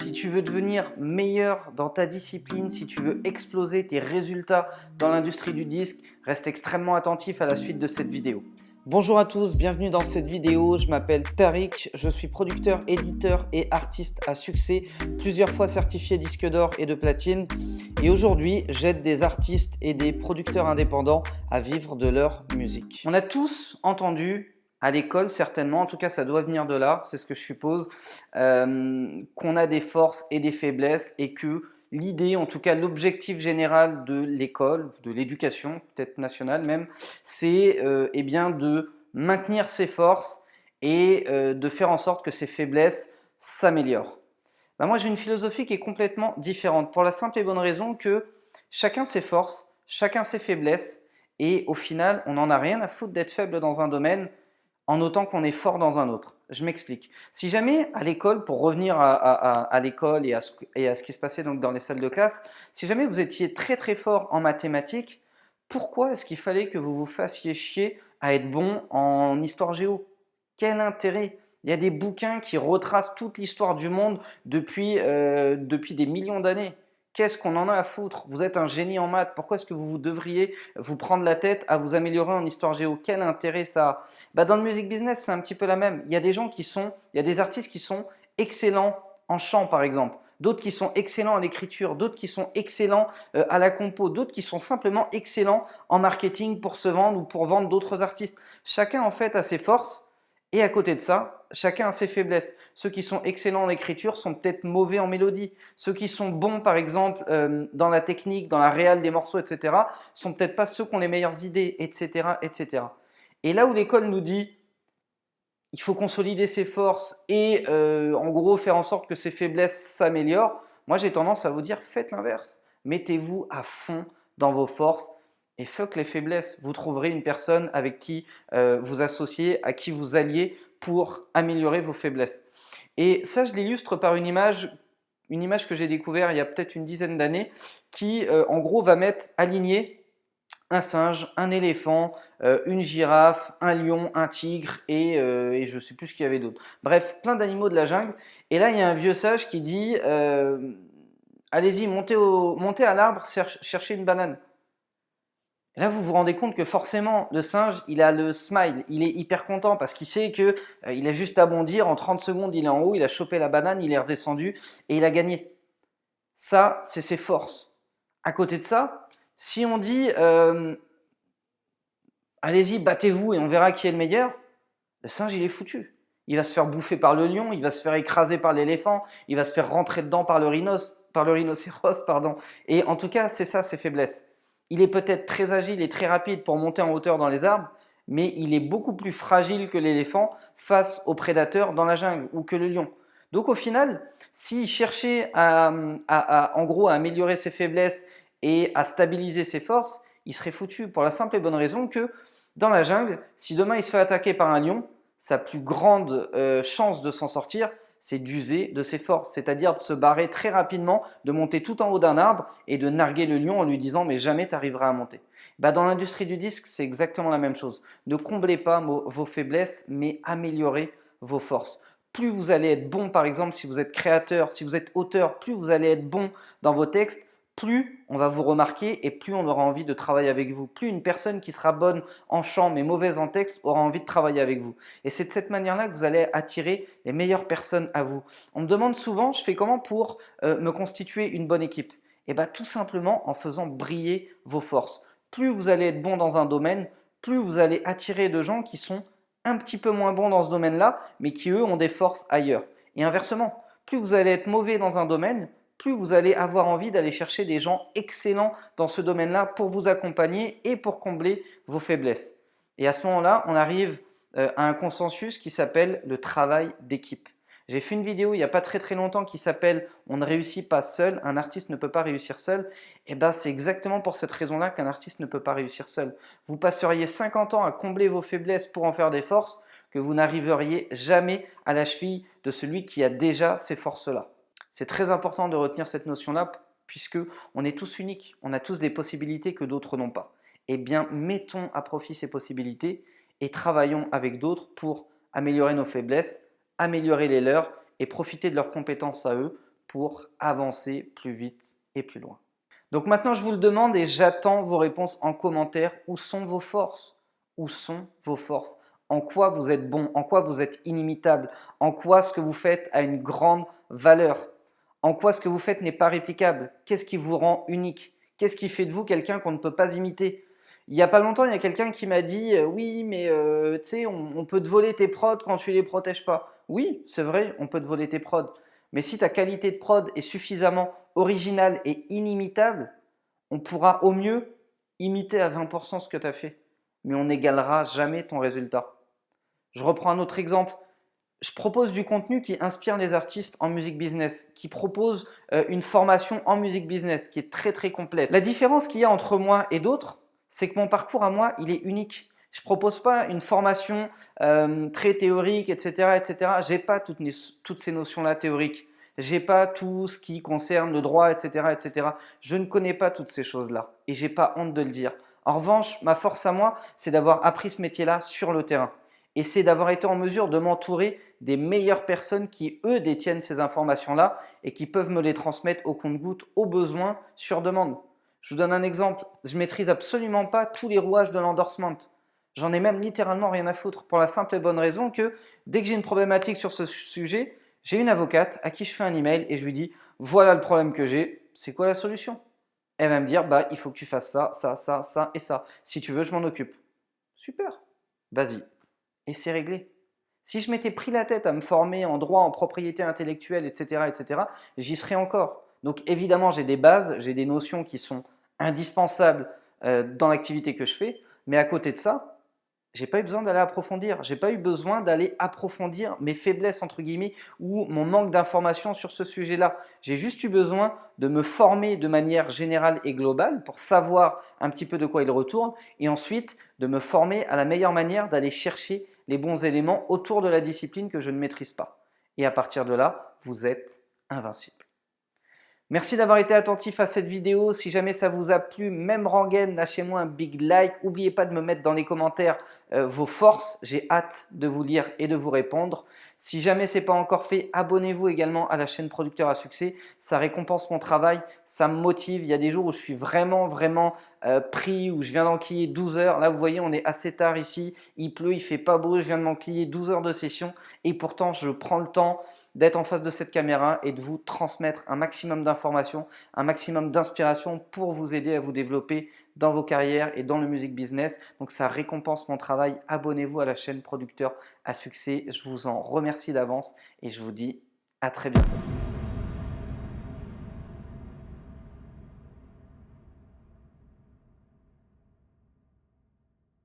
Si tu veux devenir meilleur dans ta discipline, si tu veux exploser tes résultats dans l'industrie du disque, reste extrêmement attentif à la suite de cette vidéo. Bonjour à tous, bienvenue dans cette vidéo. Je m'appelle Tariq, je suis producteur, éditeur et artiste à succès, plusieurs fois certifié disque d'or et de platine. Et aujourd'hui, j'aide des artistes et des producteurs indépendants à vivre de leur musique. On a tous entendu à l'école, certainement, en tout cas ça doit venir de là, c'est ce que je suppose, qu'on a des forces et des faiblesses et que l'idée, en tout cas l'objectif général de l'école, de l'éducation, peut-être nationale même, c'est eh bien de maintenir ses forces et de faire en sorte que ses faiblesses s'améliorent. Ben moi j'ai une philosophie qui est complètement différente, pour la simple et bonne raison que chacun ses forces, chacun ses faiblesses, et au final on n'en a rien à foutre d'être faible dans un domaine, en autant qu'on est fort dans un autre. Je m'explique. Si jamais à l'école, pour revenir à l'école et à ce qui se passait donc dans les salles de classe, si jamais vous étiez très très fort en mathématiques, pourquoi est-ce qu'il fallait que vous vous fassiez chier à être bon en histoire géo? Quel intérêt? Il y a des bouquins qui retracent toute l'histoire du monde depuis des millions d'années. Qu'est-ce qu'on en a à foutre? Vous êtes un génie en maths, pourquoi est-ce que vous devriez vous prendre la tête à vous améliorer en histoire géo? Quel intérêt ça a? Bah, dans le music business, c'est un petit peu la même. Il y a il y a des artistes qui sont excellents en chant par exemple, d'autres qui sont excellents en écriture, d'autres qui sont excellents à la compo, d'autres qui sont simplement excellents en marketing pour se vendre ou pour vendre d'autres artistes. Chacun en fait a ses forces. Et à côté de ça, chacun a ses faiblesses. Ceux qui sont excellents en écriture sont peut-être mauvais en mélodie. Ceux qui sont bons, par exemple, dans la technique, dans la réal des morceaux, etc., sont peut-être pas ceux qui ont les meilleures idées, etc., etc. Et là où l'école nous dit, il faut consolider ses forces et en gros faire en sorte que ses faiblesses s'améliorent, moi j'ai tendance à vous dire, faites l'inverse. Mettez-vous à fond dans vos forces et fuck les faiblesses. Vous trouverez une personne avec qui vous associer, à qui vous alliez pour améliorer vos faiblesses. Et ça, je l'illustre par une image que j'ai découverte il y a peut-être une dizaine d'années, qui en gros va mettre aligné un singe, un éléphant, une girafe, un lion, un tigre et je ne sais plus ce qu'il y avait d'autre. Bref, plein d'animaux de la jungle. Et là, il y a un vieux sage qui dit allez-y, montez à l'arbre, cherchez une banane. Et là, vous vous rendez compte que forcément, le singe, il a le smile, il est hyper content parce qu'il sait que il a juste à bondir, en 30 secondes, il est en haut, il a chopé la banane, il est redescendu et il a gagné. Ça, c'est ses forces. À côté de ça, si on dit allez-y, battez-vous et on verra qui est le meilleur, le singe, il est foutu. Il va se faire bouffer par le lion, il va se faire écraser par l'éléphant, il va se faire rentrer dedans par le rhinocéros, pardon. Et en tout cas, c'est ça ses faiblesses. Il est peut-être très agile et très rapide pour monter en hauteur dans les arbres, mais il est beaucoup plus fragile que l'éléphant face aux prédateurs dans la jungle ou que le lion. Donc au final, s'il cherchait en gros à améliorer ses faiblesses et à stabiliser ses forces, il serait foutu pour la simple et bonne raison que dans la jungle, si demain il se fait attaquer par un lion, sa plus grande chance de s'en sortir, c'est d'user de ses forces, c'est-à-dire de se barrer très rapidement, de monter tout en haut d'un arbre et de narguer le lion en lui disant mais jamais tu arriveras à monter. Bah, dans l'industrie du disque, c'est exactement la même chose. Ne comblez pas vos faiblesses, mais améliorez vos forces. Plus vous allez être bon, par exemple, si vous êtes créateur, si vous êtes auteur, plus vous allez être bon dans vos textes, plus on va vous remarquer et plus on aura envie de travailler avec vous. Plus une personne qui sera bonne en chant mais mauvaise en texte aura envie de travailler avec vous. Et c'est de cette manière-là que vous allez attirer les meilleures personnes à vous. On me demande souvent, je fais comment pour me constituer une bonne équipe? Et bien tout simplement en faisant briller vos forces. Plus vous allez être bon dans un domaine, plus vous allez attirer de gens qui sont un petit peu moins bons dans ce domaine-là, mais qui eux ont des forces ailleurs. Et inversement, plus vous allez être mauvais dans un domaine, plus vous allez avoir envie d'aller chercher des gens excellents dans ce domaine-là pour vous accompagner et pour combler vos faiblesses. Et à ce moment-là, on arrive à un consensus qui s'appelle le travail d'équipe. J'ai fait une vidéo il n'y a pas très très longtemps qui s'appelle « On ne réussit pas seul, un artiste ne peut pas réussir seul ». Et bien c'est exactement pour cette raison-là qu'un artiste ne peut pas réussir seul. Vous passeriez 50 ans à combler vos faiblesses pour en faire des forces que vous n'arriveriez jamais à la cheville de celui qui a déjà ces forces-là. C'est très important de retenir cette notion-là puisque on est tous uniques, on a tous des possibilités que d'autres n'ont pas. Eh bien, mettons à profit ces possibilités et travaillons avec d'autres pour améliorer nos faiblesses, améliorer les leurs et profiter de leurs compétences à eux pour avancer plus vite et plus loin. Donc maintenant, je vous le demande et j'attends vos réponses en commentaire. Où sont vos forces? Où sont vos forces? En quoi vous êtes bon? En quoi vous êtes inimitable? En quoi ce que vous faites a une grande valeur? En quoi ce que vous faites n'est pas réplicable? Qu'est-ce qui vous rend unique? Qu'est-ce qui fait de vous quelqu'un qu'on ne peut pas imiter? Il n'y a pas longtemps, il y a quelqu'un qui m'a dit oui, mais tu sais, on peut te voler tes prods quand tu ne les protèges pas. Oui, c'est vrai, on peut te voler tes prods. Mais si ta qualité de prod est suffisamment originale et inimitable, on pourra au mieux imiter à 20% ce que tu as fait. Mais on n'égalera jamais ton résultat. Je reprends un autre exemple. Je propose du contenu qui inspire les artistes en musique business, qui propose une formation en musique business qui est très très complète. La différence qu'il y a entre moi et d'autres, c'est que mon parcours à moi, il est unique. Je ne propose pas une formation très théorique, etc. etc. Je n'ai pas toutes ces notions-là théoriques. Je n'ai pas tout ce qui concerne le droit, etc. etc. Je ne connais pas toutes ces choses-là et je n'ai pas honte de le dire. En revanche, ma force à moi, c'est d'avoir appris ce métier-là sur le terrain. Et c'est d'avoir été en mesure de m'entourer des meilleures personnes qui, eux, détiennent ces informations-là et qui peuvent me les transmettre au compte-gouttes, au besoin, sur demande. Je vous donne un exemple. Je ne maîtrise absolument pas tous les rouages de l'endorsement. J'en ai même littéralement rien à foutre pour la simple et bonne raison que dès que j'ai une problématique sur ce sujet, j'ai une avocate à qui je fais un email et je lui dis « Voilà le problème que j'ai, c'est quoi la solution ?» Elle va me dire « Il faut que tu fasses ça, ça, ça, ça et ça. Si tu veux, je m'en occupe. » Super, vas-y. Et c'est réglé. Si je m'étais pris la tête à me former en droit, en propriété intellectuelle, etc., j'y serais encore. Donc évidemment, j'ai des bases, j'ai des notions qui sont indispensables dans l'activité que je fais, mais à côté de ça, j'ai pas eu besoin d'aller approfondir. J'ai pas eu besoin d'aller approfondir mes faiblesses, entre guillemets, ou mon manque d'informations sur ce sujet-là. J'ai juste eu besoin de me former de manière générale et globale pour savoir un petit peu de quoi il retourne et ensuite de me former à la meilleure manière d'aller chercher les bons éléments autour de la discipline que je ne maîtrise pas. Et à partir de là, vous êtes invincible. Merci d'avoir été attentif à cette vidéo. Si jamais ça vous a plu, même rengaine, lâchez-moi un big like. N'oubliez pas de me mettre dans les commentaires vos forces. J'ai hâte de vous lire et de vous répondre. Si jamais ce n'est pas encore fait, abonnez-vous également à la chaîne Producteur à Succès. Ça récompense mon travail, ça me motive. Il y a des jours où je suis vraiment pris, où je viens d'enquiller 12 heures. Là, vous voyez, on est assez tard ici. Il pleut, il fait pas beau. Je viens de m'enquiller 12 heures de session et pourtant, je prends le temps d'être en face de cette caméra et de vous transmettre un maximum d'informations, un maximum d'inspiration pour vous aider à vous développer dans vos carrières et dans le music business. Donc ça récompense mon travail. Abonnez-vous à la chaîne Producteur à Succès. Je vous en remercie d'avance et je vous dis à très bientôt.